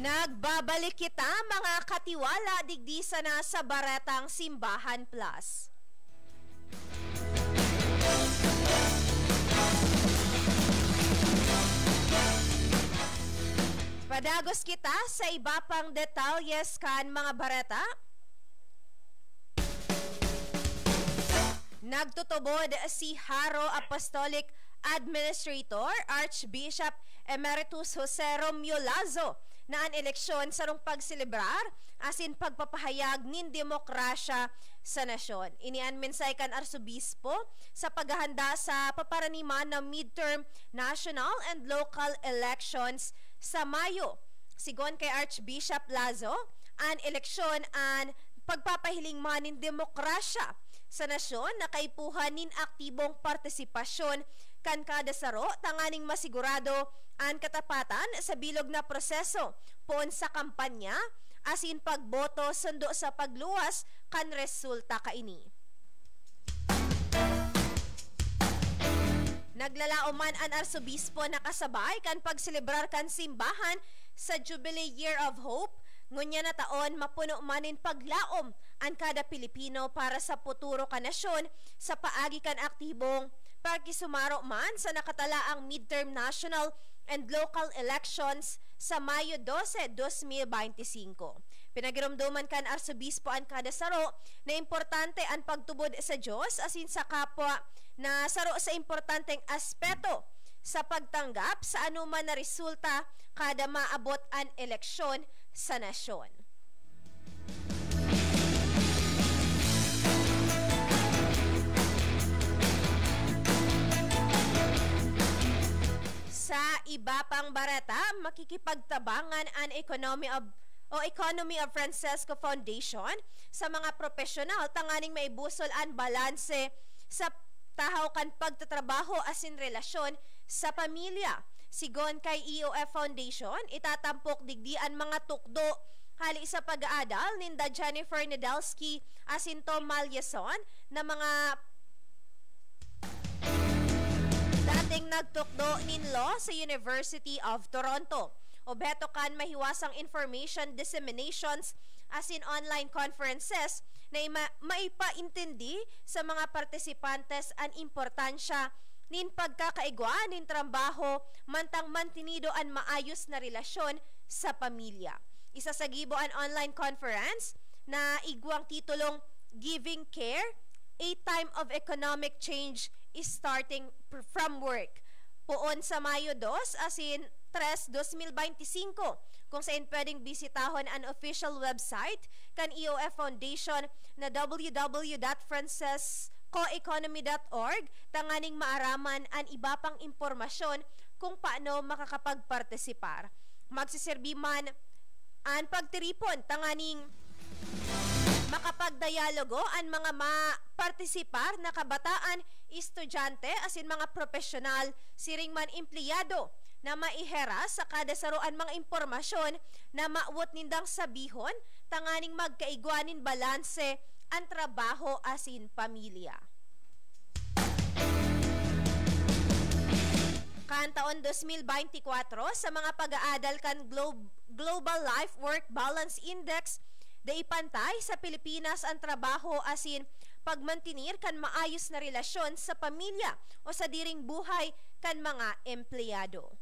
Nagbabalik kita mga katiwala digdi sana sa Baretang Simbahan Plus. Padagos kita sa iba pang detalyes kan mga bareta. Nagtutubod si Haro Apostolic Administrator Archbishop Emeritus Jose Romeo Lazo na ang eleksyon sa rong pagselebrar asin pagpapahayag nin demokrasya sa nasyon. Inian mensay kan Arsobispo sa paghahanda sa paparaniman ng midterm national and local elections sa Mayo. Sigon kay Archbishop Lazo, ang eleksyon ang pagpapahiling manin demokrasya sa nasyon na kaipuhan nin aktibong partisipasyon kan kada saro tanganing masigurado ang katapatan sa bilog na proseso poon sa kampanya asin pagboto sundo sa pagluwas kan resulta kaini. Naglalao man ang Arsobispo na kasabay kan pagselebrar kan simbahan sa Jubilee Year of Hope. Ngunya na taon mapuno manin paglaom ang kada Pilipino para sa futuro ka nasyon sa paagi kan aktibong pagkisumaro man sa nakatalaang midterm national and local elections sa Mayo 12, 2025. Pinagirumduman kan Arsobispo ang kada saro na importante ang pagtubod sa Diyos asin sa kapwa na saro sa importanteng aspeto sa pagtanggap sa anuman na resulta kada maabot ang eleksyon sa nasyon. Sa iba pang bareta, makikipagtabangan ang Economy of Francesco Foundation sa mga profesional tanganing maibusol ang balanse sa tahaw kan pagtatrabaho asin relasyon sa pamilya. Sigon kay EOF Foundation, itatampok digdi ang mga tukdo hali sa pag-aadal ninda Jennifer Nadalski asin Tom Malleson na mga dating nagtukdo nin law sa University of Toronto. Obeto kan mahiwasang information disseminations asin online conferences na maipaintindi sa mga partisipantes ang importansya nin pagkakaigwa nin trabaho mantang mantinido ang maayos na relasyon sa pamilya. Isa sa gibo ang online conference na igwang titulong Giving Care, a Time of Economic Change is Starting from Work. Poon sa Mayo 2 asin 3, 2025 kung saan pwedeng bisitahon ang official website kan EOF Foundation na www.francescoeconomy.org tanganing maaraman ang iba pang impormasyon kung paano makakapagpartisipar. Magsiserbi man ang pagtiripon tanganing makapagdialogo ang mga partisipar na kabataan, estudyante asin mga profesional, siring man empleyado na maihera sa kada saruan mga impormasyon na maawot nindang sabihon tanganing magkaigwanin balanse ang trabaho asin pamilya. Kan taon 2024 sa mga pag-aadal kan Global Life Work Balance Index, daipantay sa Pilipinas ang trabaho asin pagmantinir kan maayos na relasyon sa pamilya o sa diring buhay kan mga empleyado.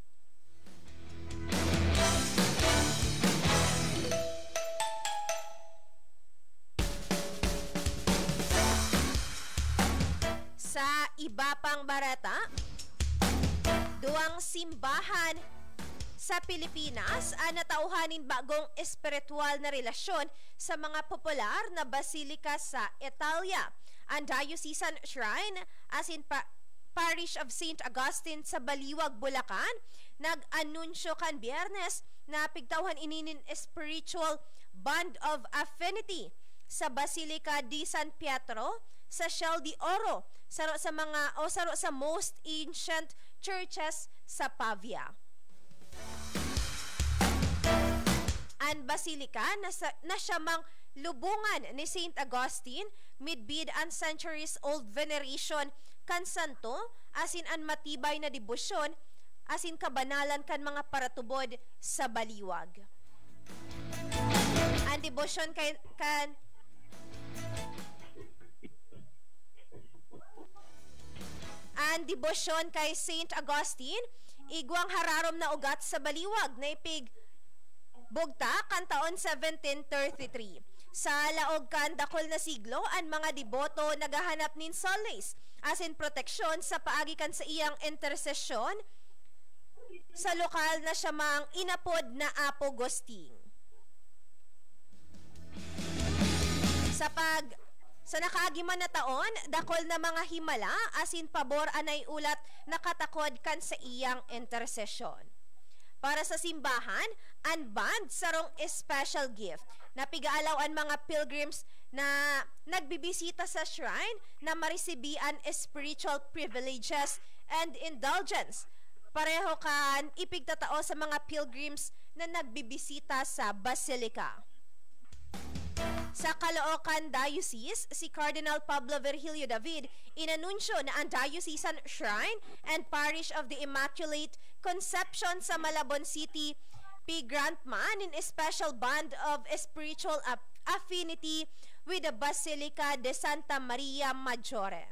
Sa iba pang barata, duwang simbahan sa Pilipinas ang natauhanin bagong espiritual na relasyon sa mga popular na basilika sa Italia. Ang Diocesan Shrine asin Parish of St. Augustine sa Baliwag, Bulacan, nag-anunsyo kan Biyernes na pigtawhan ininin spiritual bond of affinity sa Basilica di San Pietro sa Shell de Oro, saro sa most ancient churches sa Pavia. Ang basilika na siyamang lubungan ni St. Augustine midbid ang centuries-old veneration kan santo asin ang matibay na debosyon asin kabanalan kan mga paratubod sa baliwag. Ang debosyon kay Saint Augustine, igwang hararom na ugat sa baliwag na ipig bugta kan taon 1733. Sa laog kan dakol na siglo, ang mga deboto nagahanap nin solace as in proteksyon sa paagi kan sa iyang intersesyon sa lokal na siya mang inapod na Apo Gosting. Sa nakaagiman na taon, dakol na mga himala asin pabor anay ulat nakatakod kan sa iyang intersesyon. Para sa simbahan, unbanned sarong special gift na pigaalaw ang mga pilgrims na nagbibisita sa shrine na marisibian spiritual privileges and indulgence. Pareho kan ipigtatao sa mga pilgrims na nagbibisita sa Basilica. Sa Caloocan Diocese, si Cardinal Pablo Virgilio David inanunsyo na ang Diocesan Shrine and Parish of the Immaculate Conception sa Malabon City grantman in a special bond of spiritual affinity with the Basilica de Santa Maria Maggiore.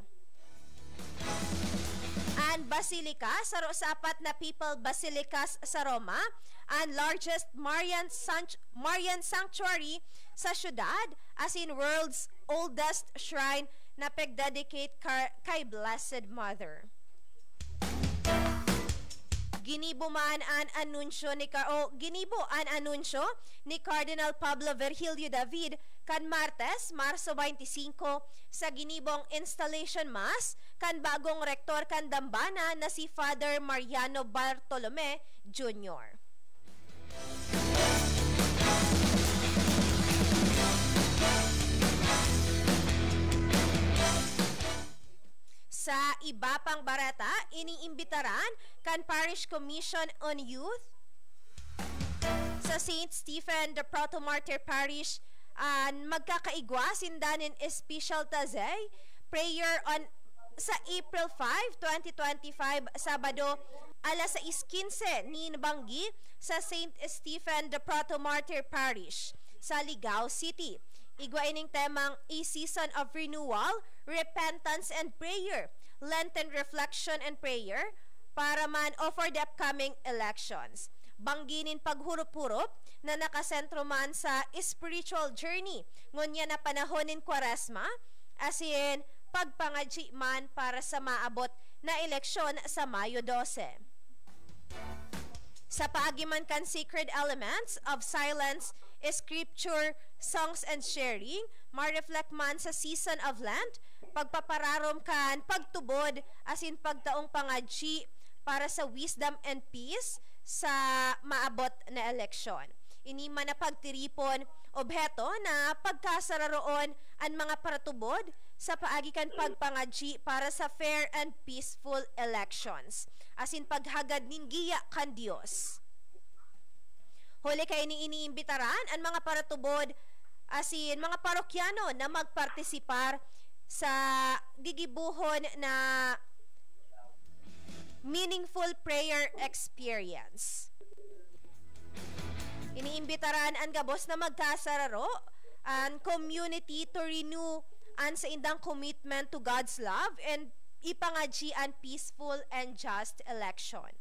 Ang Basilica sa apat na Papal Basilicas sa Roma, ang largest Marian sanctuary sa syudad, as in world's oldest shrine na pagdedicate kay Blessed Mother. Ginibo ang anunsyo ni Cardinal Pablo Virgilio David kan Martes, Marso 25 sa ginibong installation mass kan bagong rektor kan Dambana na si Father Mariano Bartolome Jr. Sa iba pang barata, iniimbitaran kan Parish Commission on Youth sa St. Stephen de Protomartyr Parish magkakaigwa sindanin special tazay prayer on sa April 5, 2025, Sabado, alas 6:15 ni Nabanggi sa St. Stephen de Protomartyr Parish sa Ligao City. Igwa ining temang A Season of Renewal, Repentance and Prayer, Lenten Reflection and Prayer para man for the upcoming elections. Bangginin paghurup-hurup na nakasentro man sa spiritual journey ngunya na panahonin Kwaresma, as in pagpangadji man para sa maabot na eleksyon sa Mayo 12. Sa paagiman kan sacred elements of silence, scripture, songs and sharing, ma-reflect man sa season of Lent, pagpapararom kan pagtubod as in pagtaong pangadji para sa wisdom and peace sa maabot na eleksyon. Ini man na pagtiripon obheto na pagkasararoon ang mga paratubod sa paagi kan pagpangadji para sa fair and peaceful elections, as in paghagad nin giya kan Dios. Huli kay ni iniimbitaran ang mga paratubod as in mga parokyano na magpartisipar sa gigibuhon na meaningful prayer experience. Iniimbitaran ang gabos na magkasararo ang community to renew ang sa indang commitment to God's love and ipangadji ang peaceful and just election.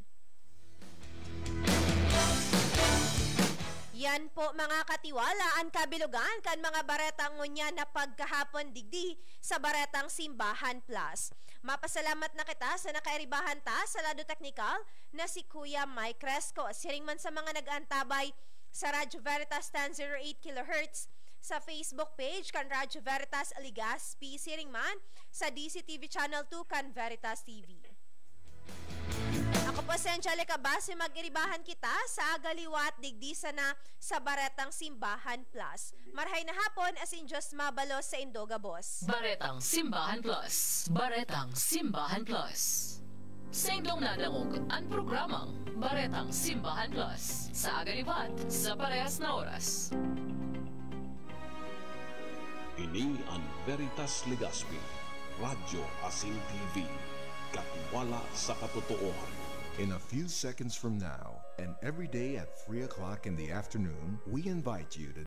Yan po mga katiwala ang kabilugan kan mga baretang ngunya na pagkahapon digdi sa Baretang Simbahan Plus. Mapasalamat na kita sa nakairibahan ta sa lado technical na si Kuya Mike Cresco. Siring man sa mga nag-antabay sa Radyo Veritas 1008 kHz, sa Facebook page kan Radyo Veritas Legazpi, siring man sa DCTV Channel 2 kan Veritas TV. Ako po si Angelica Basi, mag-iribahan kita sa agaliwat digdisa na sa Baretang Simbahan Plus. Marhay na hapon as in Diyos mabalos sa Indoga Boss. Baretang Simbahan Plus. Baretang Simbahan Plus. Sa indong nadangog ang programang Baretang Simbahan Plus sa agaliwat sa parehas na oras. Ini ang Veritas Legazpi, Radyo Asin TV, katwala sa katotohanan. In a few seconds from now, And every day at 3 o'clock in the afternoon, we invite you to